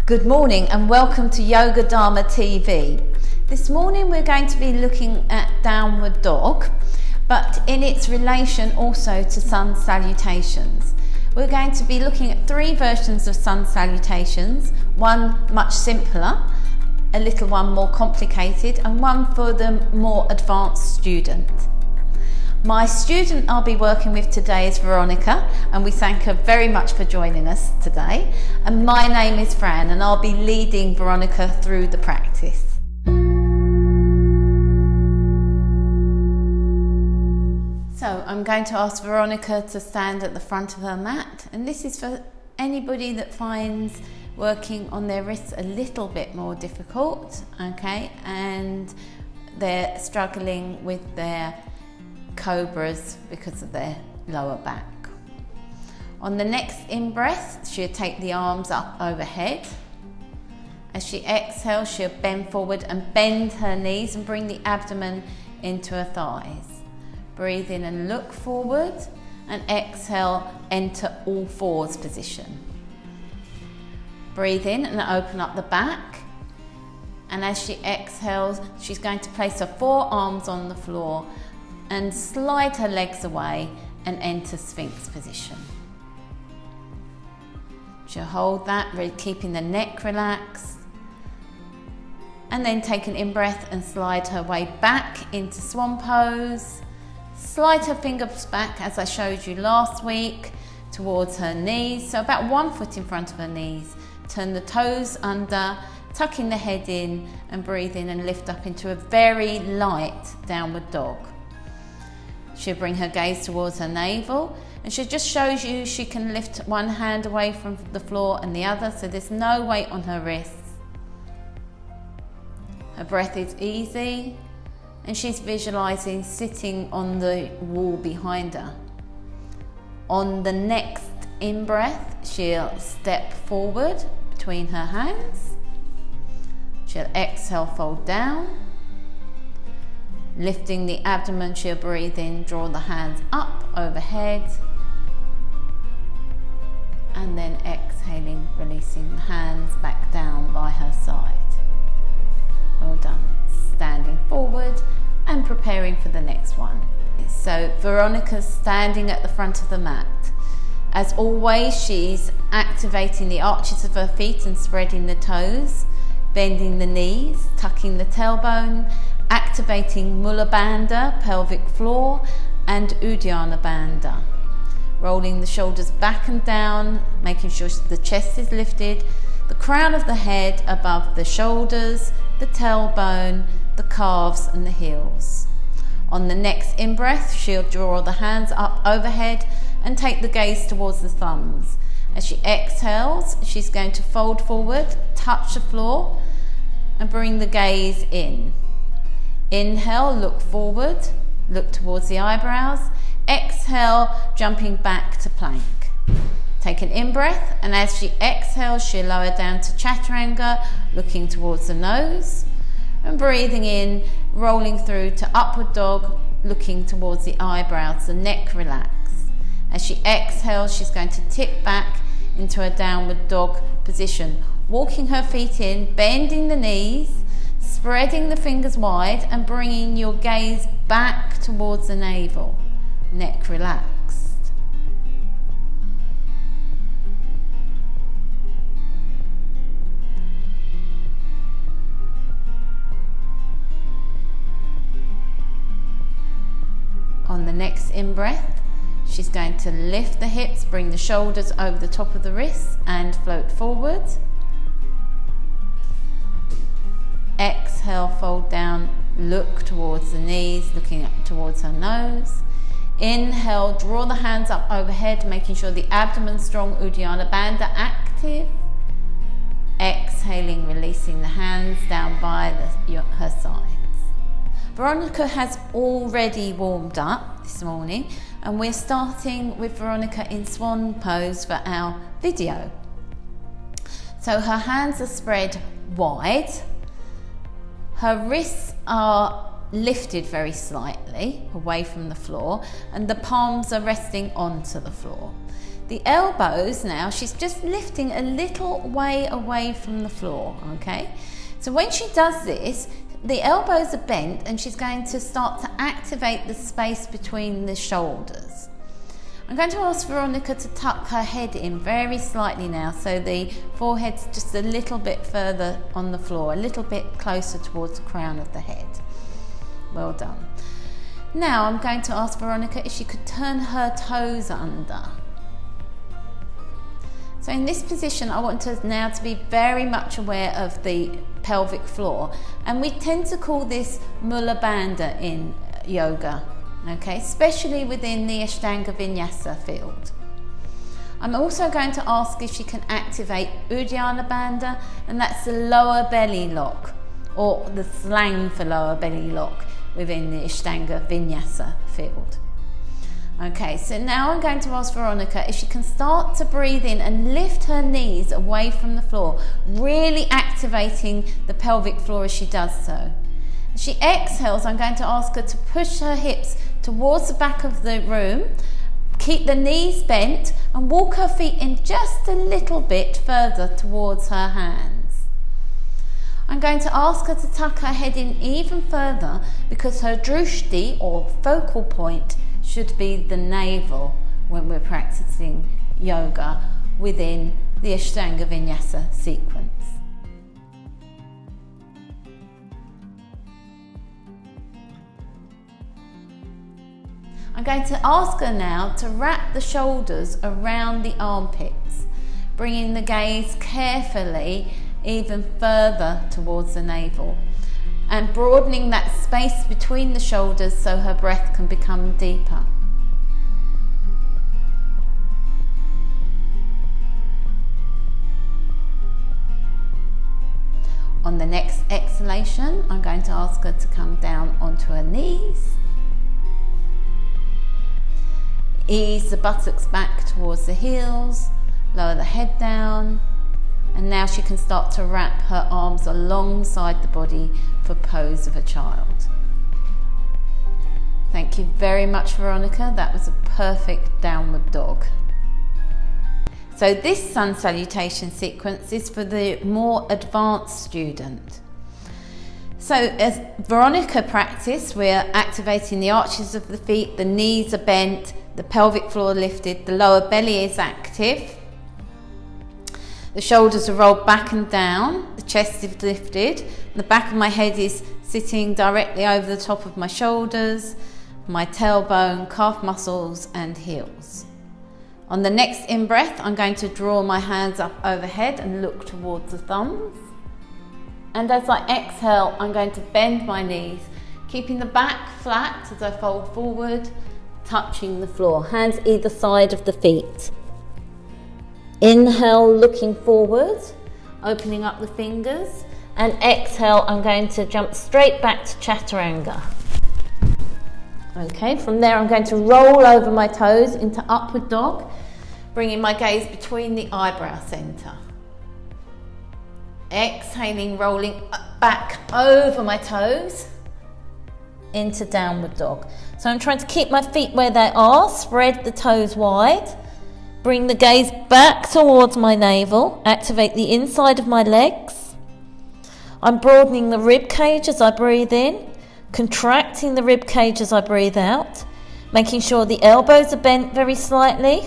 Good morning and welcome to Yoga Dharma TV. This morning we're going to be looking at Downward Dog, but in its relation also to Sun Salutations. We're going to be looking at three versions of Sun Salutations, one much simpler, a little one more complicated, and one for the more advanced student. My student I'll be working with today is Veronica, and we thank her very much for joining us today. And my name is Fran, and I'll be leading Veronica through the practice. So I'm going to ask Veronica to stand at the front of her mat, and this is for anybody that finds working on their wrists a little bit more difficult, okay, and they're struggling with their cobras because of their lower back. On the next in-breath, she'll take the arms up overhead. As she exhales, she'll bend forward and bend her knees and bring the abdomen into her thighs. Breathe in and look forward, and exhale, enter all fours position. Breathe in and open up the back. And as she exhales, she's going to place her forearms on the floor and slide her legs away and enter Sphinx position. She'll hold that, keeping the neck relaxed, and then take an in-breath and slide her way back into Swan pose. Slide her fingers back, as I showed you last week, towards her knees, so about 1 foot in front of her knees. Turn the toes under, tucking the head in, and breathe in and lift up into a very light downward dog. She'll bring her gaze towards her navel, and she just shows you she can lift one hand away from the floor and the other, so there's no weight on her wrists. Her breath is easy, and she's visualizing sitting on the wall behind her. On the next in-breath, she'll step forward between her hands. She'll exhale, fold down. Lifting the abdomen, she'll breathe in, draw the hands up overhead, and then exhaling, releasing the hands back down by her side. Well done. Standing forward and preparing for the next one. So Veronica's standing at the front of the mat. As always, she's activating the arches of her feet and spreading the toes, bending the knees, tucking the tailbone, activating Mula Bandha, pelvic floor, and Uddiyana Bandha. Rolling the shoulders back and down, making sure the chest is lifted, the crown of the head above the shoulders, the tailbone, the calves and the heels. On the next in-breath, she'll draw the hands up overhead and take the gaze towards the thumbs. As she exhales, she's going to fold forward, touch the floor, and bring the gaze in. Inhale, look forward, look towards the eyebrows. Exhale, jumping back to plank. Take an in-breath, and as she exhales, she'll lower down to Chaturanga, looking towards the nose. And breathing in, rolling through to Upward Dog, looking towards the eyebrows, the neck relaxed. As she exhales, she's going to tip back into a Downward Dog position, walking her feet in, bending the knees, spreading the fingers wide and bringing your gaze back towards the navel, neck relaxed. On the next in-breath, she's going to lift the hips, bring the shoulders over the top of the wrists and float forward. Exhale, fold down, look towards the knees, looking up towards her nose. Inhale, draw the hands up overhead, making sure the abdomen's strong, Uddiyana Bandha active. Exhaling, releasing the hands down by her sides. Veronica has already warmed up this morning, and we're starting with Veronica in Swan pose for our video. So her hands are spread wide. Her wrists are lifted very slightly away from the floor, and the palms are resting onto the floor. The elbows now, she's just lifting a little way away from the floor, okay? So when she does this, the elbows are bent and she's going to start to activate the space between the shoulders. I'm going to ask Veronica to tuck her head in very slightly now, so the forehead's just a little bit further on the floor, a little bit closer towards the crown of the head. Well done. Now I'm going to ask Veronica if she could turn her toes under. So in this position, I want her now to be very much aware of the pelvic floor, and we tend to call this Mula Bandha in yoga, okay, especially within the Ashtanga Vinyasa field. I'm also going to ask if she can activate Uddiyana Bandha, and that's the lower belly lock, or the slang for lower belly lock within the Ashtanga Vinyasa field. Okay, so now I'm going to ask Veronica if she can start to breathe in and lift her knees away from the floor, really activating the pelvic floor as she does so. As she exhales, I'm going to ask her to push her hips towards the back of the room, keep the knees bent and walk her feet in just a little bit further towards her hands. I'm going to ask her to tuck her head in even further because her drushti, or focal point, should be the navel when we're practicing yoga within the Ashtanga Vinyasa sequence. I'm going to ask her now to wrap the shoulders around the armpits, bringing the gaze carefully even further towards the navel, and broadening that space between the shoulders so her breath can become deeper. On the next exhalation, I'm going to ask her to come down onto her knees. Ease the buttocks back towards the heels, lower the head down, and now she can start to wrap her arms alongside the body for pose of a child. Thank you very much, Veronica. That was a perfect downward dog. So this Sun Salutation sequence is for the more advanced student. So as Veronica practiced, we're activating the arches of the feet, the knees are bent, the pelvic floor lifted, the lower belly is active. The shoulders are rolled back and down, the chest is lifted, the back of my head is sitting directly over the top of my shoulders, my tailbone, calf muscles and heels. On the next in-breath, I'm going to draw my hands up overhead and look towards the thumbs. And as I exhale, I'm going to bend my knees, keeping the back flat as I fold forward, touching the floor, hands either side of the feet. Inhale, looking forward, opening up the fingers, and exhale, I'm going to jump straight back to Chaturanga. Okay, from there I'm going to roll over my toes into upward dog, bringing my gaze between the eyebrow centre. Exhaling, rolling back over my toes into downward dog. So I'm trying to keep my feet where they are, spread the toes wide, bring the gaze back towards my navel, activate the inside of my legs. I'm broadening the rib cage as I breathe in, contracting the rib cage as I breathe out, making sure the elbows are bent very slightly.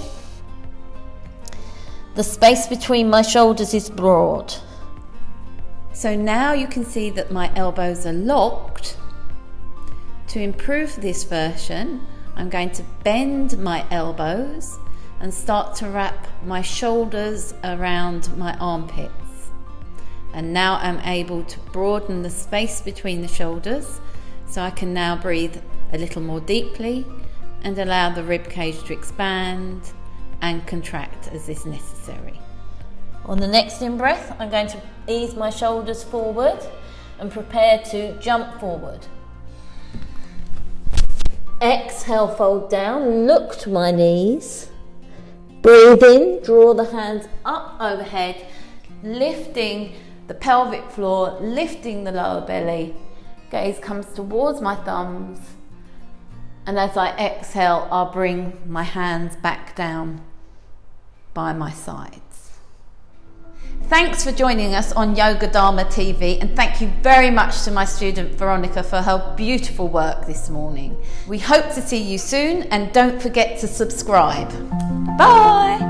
The space between my shoulders is broad. So now you can see that my elbows are locked. To improve this version, I'm going to bend my elbows and start to wrap my shoulders around my armpits. And now I'm able to broaden the space between the shoulders, so I can now breathe a little more deeply and allow the rib cage to expand and contract as is necessary. On the next in-breath, I'm going to ease my shoulders forward and prepare to jump forward. Exhale, fold down, look to my knees. Breathe in, draw the hands up overhead, lifting the pelvic floor, lifting the lower belly. Gaze comes towards my thumbs, and as I exhale, I'll bring my hands back down by my sides. Thanks for joining us on Yoga Dharma TV, and thank you very much to my student Veronica for her beautiful work this morning. We hope to see you soon, and don't forget to subscribe. Bye!